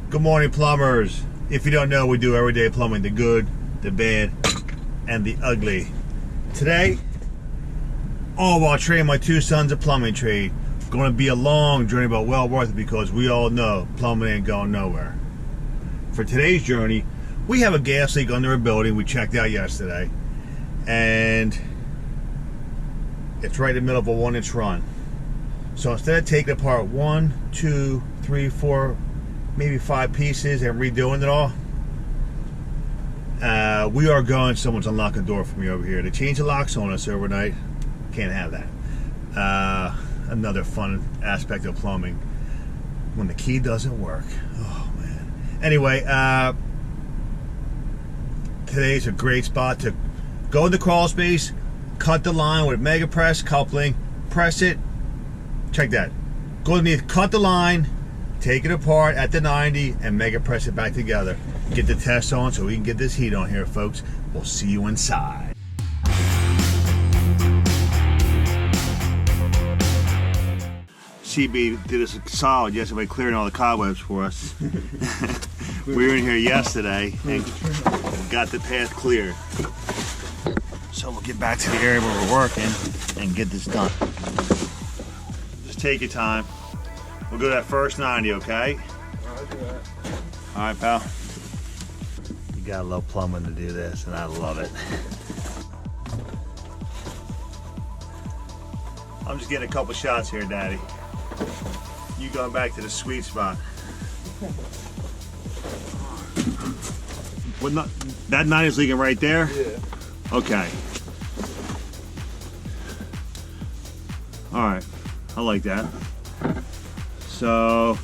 Good morning, plumbers. If you don't know, we do everyday plumbing, the good, the bad, and the ugly. Today, all while training my two sons a plumbing trade. Going to be a long journey, but well worth it because we all know plumbing ain't going nowhere. For today's journey, we have a gas leak under a building we checked out yesterday, and it's right in the middle of a 1-inch run. So instead of taking apart 1, 2, 3, 4, maybe 5 pieces and redoing it all, we are going, someone's unlocking the door for me over here. They changed the locks on us overnight. Can't have that. Another fun aspect of plumbing, when the key doesn't work. Oh man. Anyway, today's a great spot to go in the crawl space, cut the line with mega press coupling, press it, check that, go underneath, cut the line, take it apart at the 90 and mega press it back together. Get the test on so we can get this heat on here, folks. We'll see you inside. CB did us a solid yesterday by clearing all the cobwebs for us. We were in here yesterday and got the path clear. So we'll get back to the area where we're working and get this done. Just take your time. We'll go to that first 90, okay? I'll do that. All right, pal. You gotta love plumbing to do this, and I love it. I'm just getting a couple shots here, Daddy. You going back to the sweet spot. What not? That 90's leaking right there? Yeah. Okay. All right. I like that. So,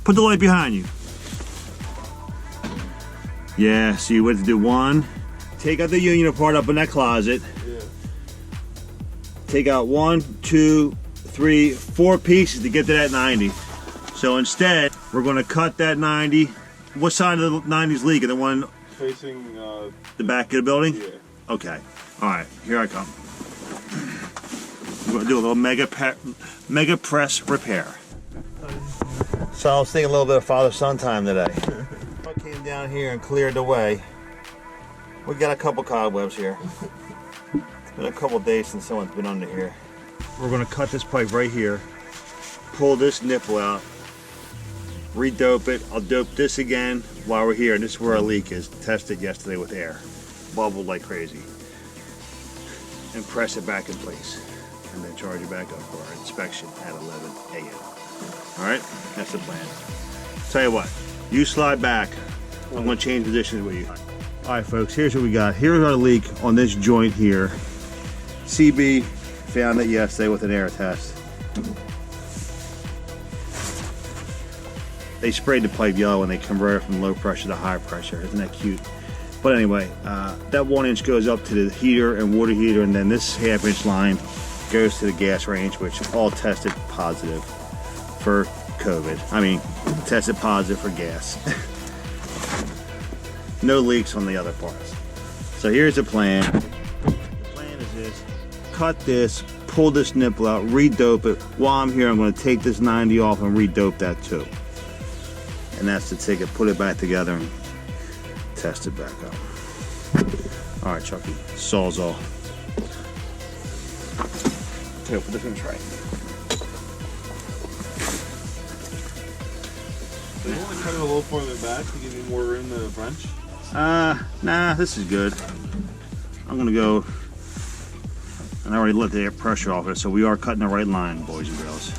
put the light behind you. Yeah, so you went to do one. Take out the union apart up in that closet. Yeah. Take out 1, 2, 3, 4 pieces to get to that 90. So instead, we're going to cut that 90. What side of the 90's leaking? The one Facing the back of the building? Yeah. Okay. All right, here I come. We're going to do a little mega press repair. So I was thinking a little bit of father-son time today. I came down here and cleared the way. We got a couple cobwebs here. It's been a couple days since someone's been under here. We're going to cut this pipe right here, pull this nipple out, re-dope it. I'll dope this again while we're here, and this is where our leak is. Tested yesterday with air. Bubbled like crazy. And press it back in place. And then charge it back up for our inspection at 11 a.m. Alright? That's the plan. Tell you what, you slide back. I'm going to change positions with you. Alright folks, here's what we got. Here's our leak on this joint here. CB found it yesterday with an air test. They sprayed the pipe yellow when they converted from low pressure to high pressure. Isn't that cute? But anyway, that 1 inch goes up to the heater and water heater, and then this ½ inch line goes to the gas range, which all tested positive for COVID. I mean, tested positive for gas. No leaks on the other parts. So here's the plan. The plan is this: cut this, pull this nipple out, re-dope it. While I'm here, I'm going to take this 90 off and re-dope that too. And that's to take it, put it back together, and test it back up. All right, Chucky, Sawzall. Here, put this in right. So you want to cut it a little further back to give you more room to wrench? Nah, this is good. I'm gonna go, and I already let the air pressure off it, so we are cutting the right line, boys and girls.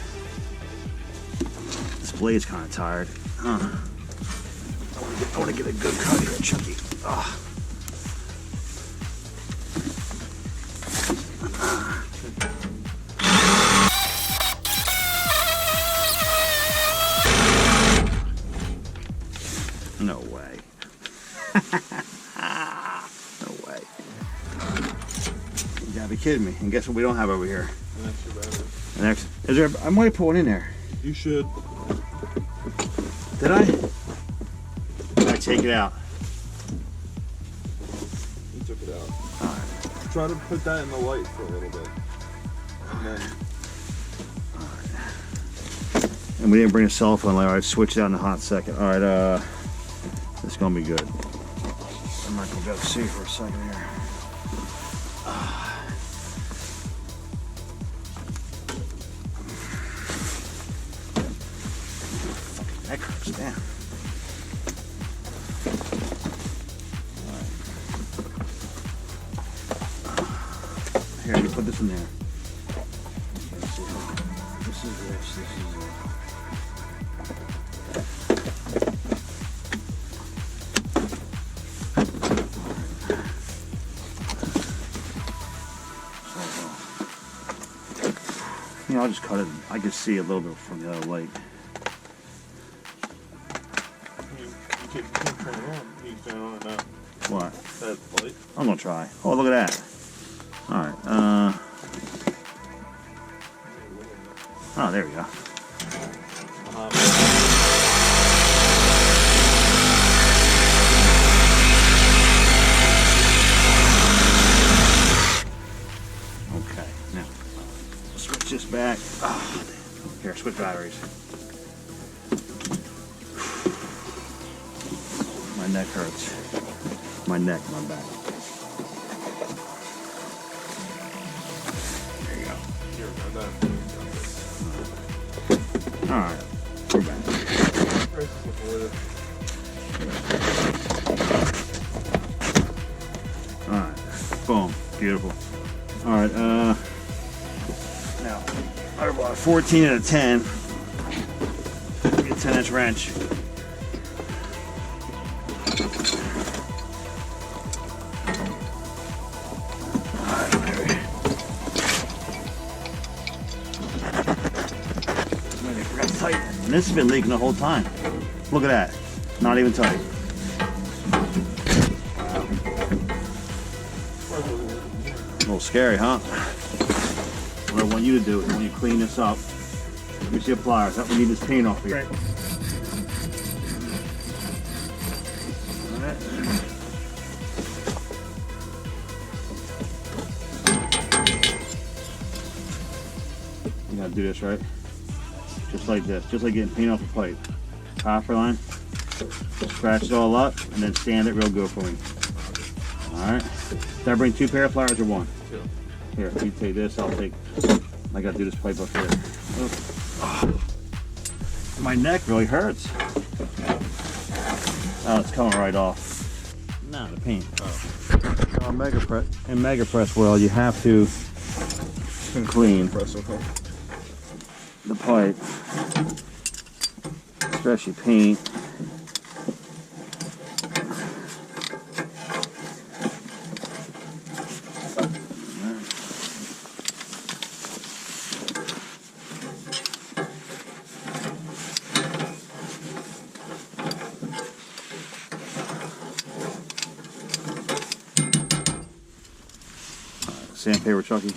This blade's kind of tired. I want to get a good cut here, Chucky. No way. No way. You gotta be kidding me. And guess what we don't have over here? An extra battery. An extra. Is there? I might put one in there. You should. Did I? Did I take it out? You took it out. Alright. Try to put that in the light for a little bit. And then And we didn't bring a cell phone. All right, switch it out in a hot second. All right, this is gonna be good. I'm not gonna go see for a second here. That hurts, damn. All right. Here, you put this in there. This is this is it. You know, I'll just cut it. I can see a little bit from the other light. You can't turn it on. You can turn it on now. What? That light. I'm gonna try. Oh, look at that. All right. Oh, there we go. Okay. Now, switch this back. Oh, here, switch batteries. My neck hurts. My neck, my back. There you go. Here, go down. All right, we're back. All right, boom, beautiful. All right, now I bought a 14 and a 10. Give me a 10-inch wrench. And this has been leaking the whole time. Look at that. Not even tight. A little scary, huh? What I want you to do is when you clean this up, let me see your pliers. We need this paint off here. Alright. You gotta do this, right? Just like this, just like getting paint off a pipe. Copper line, scratch it all up, and then sand it real good for me. All right. Did I bring 2 pair of pliers or 1? 2. Here, you take this, I'll take. I gotta do this pipe up here. Oh. My neck really hurts. Oh, it's coming right off. No, the paint. Oh. In Mega Press world, you have to clean the pipe, especially paint. Sandpaper, Chucky.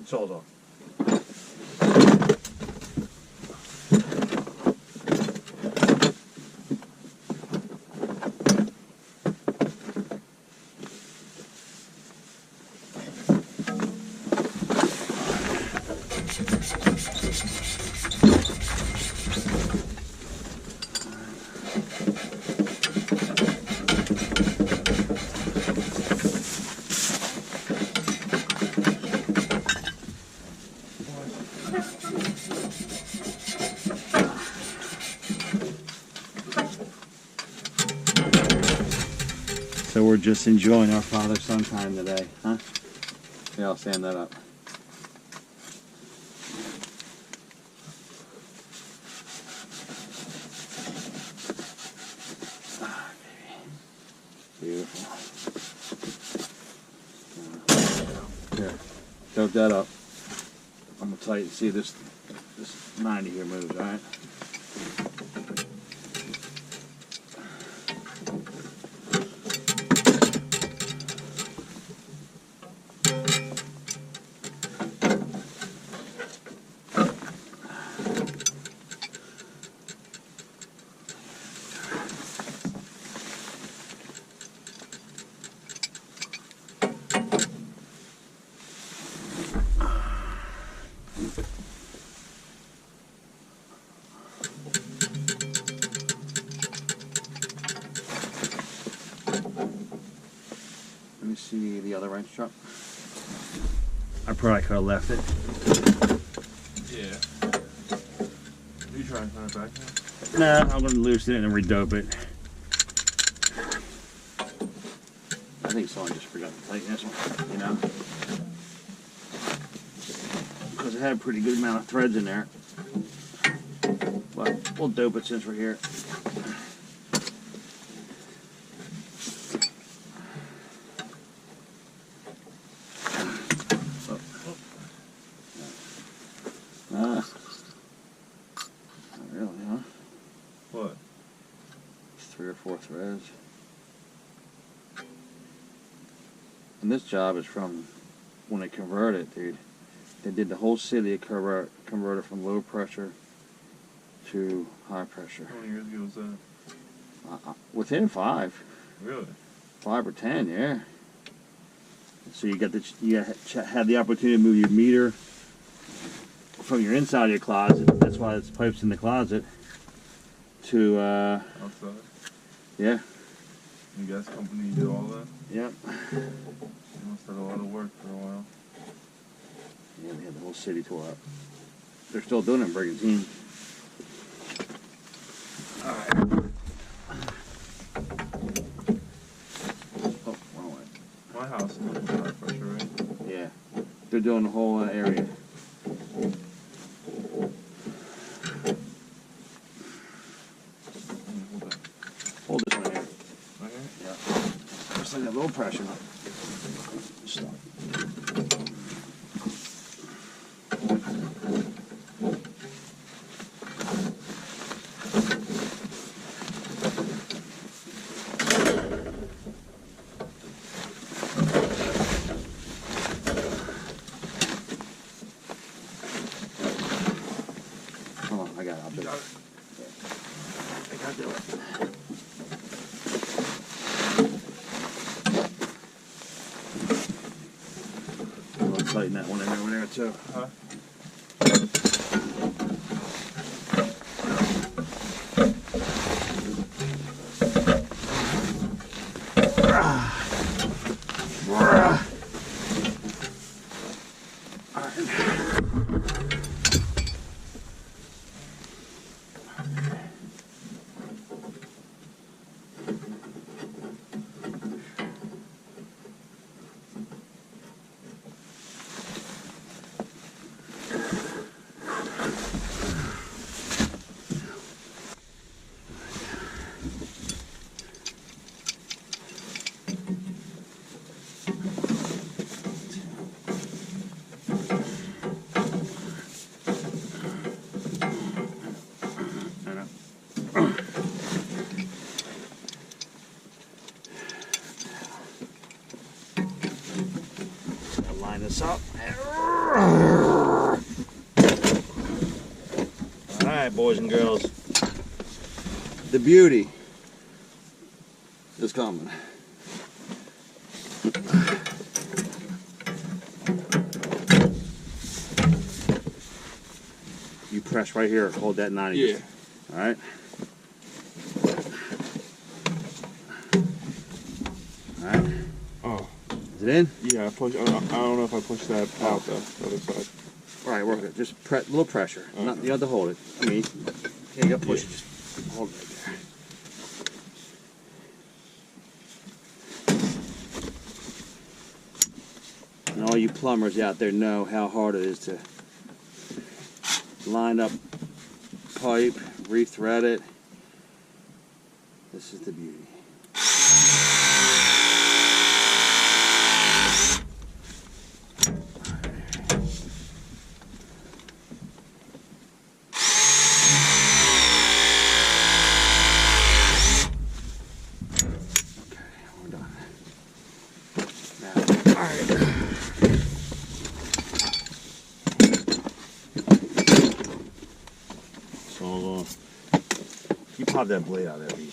Soles off. So we're just enjoying our father-son time today, huh? Yeah, I'll sand that up. Ah, baby. Beautiful. Here, choke that up. I'm gonna tighten. See this 90 here moves, all right? see the other wrench truck? I probably could have left it. Yeah. Are you trying to turn it back now? Nah, I'm going to loosen it and redope it. I think someone just forgot to tighten this one, you know? Because it had a pretty good amount of threads in there. But we'll dope it since we're here. Not really, huh? What? 3 or 4 threads. And this job is from when they converted it, dude. They did the whole city converted from low pressure to high pressure. How many years ago was that? Within 5. Really? 5 or 10, yeah. So you had the opportunity to move your meter from your inside of your closet. That's why it's pipes in the closet. To Outside? yeah. You gas company did all that? Yep. You must have had a lot of work for a while. Yeah, they had the whole city tore up. They're still doing it in Brigantine. Alright. Oh, wrong way. My house is high pressure, right? Yeah. They're doing the whole area. Hold that. Hold this one here. Right here? Yeah. Just like that low pressure. Stop. Come on, I got it. I'll do it. I gotta do it. I'll tighten that one in over there too. Huh? Line this up. Alright, boys and girls. The beauty is coming. You press right here, hold that 90. Yeah. Alright? Alright. Oh. Is it in? Yeah, I don't know if I pushed that out the other side. Alright, work it. Just a little pressure. Okay. Not, you have to hold it. I mean, yeah, you got to push it. Just hold it right there. And all you plumbers out there know how hard it is to line up pipe, rethread it. This is the beauty. So, you pop that blade out of there, be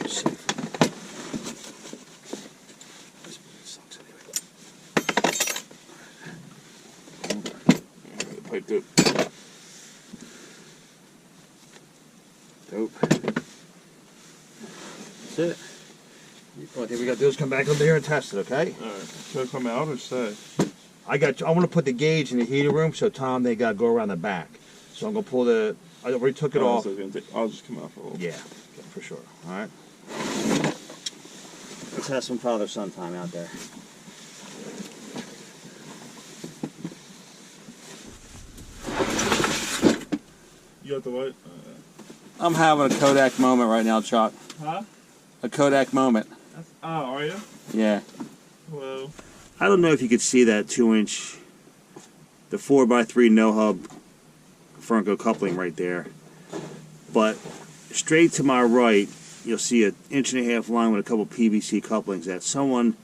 safe. This blade sucks anyway. Pipe dope. Dope. That's it. You Only thing we got to do is come back over here and test it, okay? Alright. Should I come out or stay? I want to put the gauge in the heater room, so Tom, they got to go around the back. So I'm going to pull the, I already took it off. I'll just come out for a little. Yeah, for sure. All right. Let's have some father-son time out there. You got the white? I'm having a Kodak moment right now, Chuck. Huh? A Kodak moment. Oh, are you? Yeah. Hello. I don't know if you could see that 2-inch, the 4x3 no-hub Franco coupling right there. But straight to my right, you'll see an 1.5-inch line with a couple PVC couplings that someone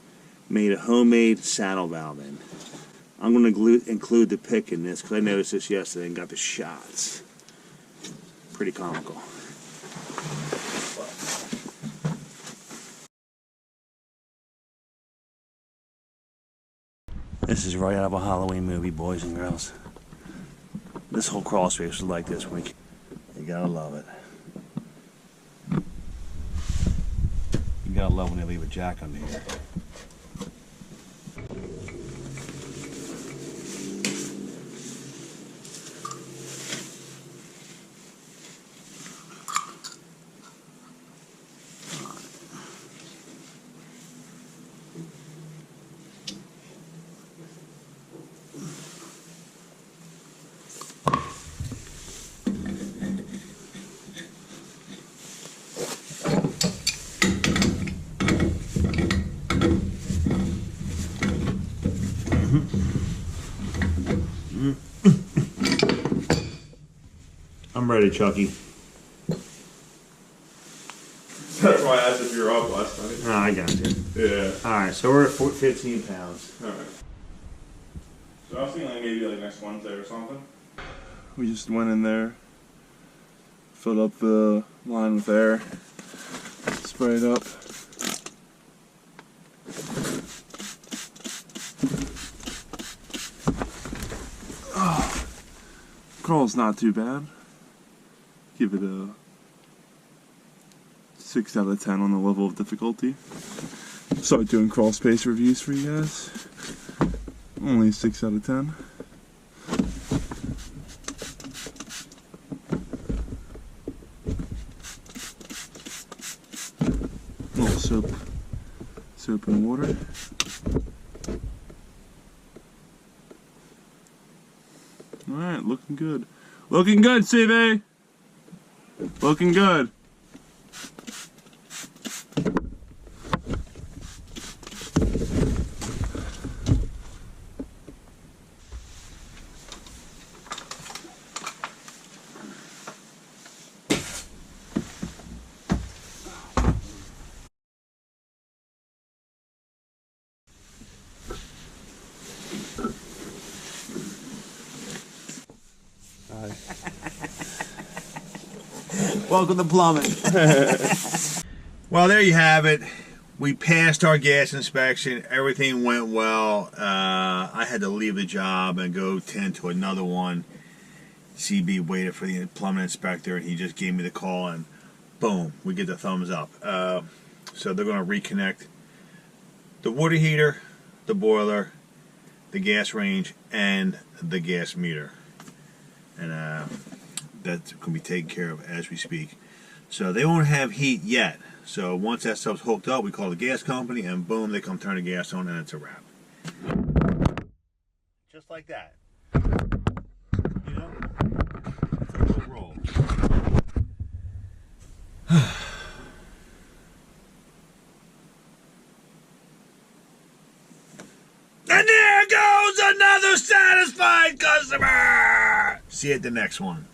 made a homemade saddle valve in. I'm going to include the pic in this because I noticed this yesterday and got the shots. Pretty comical. This is right out of a Halloween movie, boys and girls. This whole crawl space was like this week. You gotta love it. You gotta love when they leave a jack under here. I'm ready, Chucky. That's why I asked if you were up last night. Oh, I got you. Yeah. Alright, so we're at 15 pounds. Alright. So I was thinking like maybe like next Wednesday or something. We just went in there, filled up the line with air, sprayed up. Oh, crawl's not too bad. Give it a 6 out of 10 on the level of difficulty. Start doing crawl space reviews for you guys. Only a 6 out of 10. A little soap and water. Alright, looking good. Looking good, CB! Looking good. Welcome to plumbing. Well, there you have it. We passed our gas inspection. Everything went well. I had to leave the job and go tend to another one. CB waited for the plumbing inspector, and he just gave me the call, and boom, we get the thumbs up. So they're going to reconnect the water heater, the boiler, the gas range, and the gas meter. And that's going to be taken care of as we speak. So they won't have heat yet. So once that stuff's hooked up, we call the gas company, and boom, they come turn the gas on, and it's a wrap. Just like that. You know? It's a little roll. And there goes another satisfied customer! See you at the next one.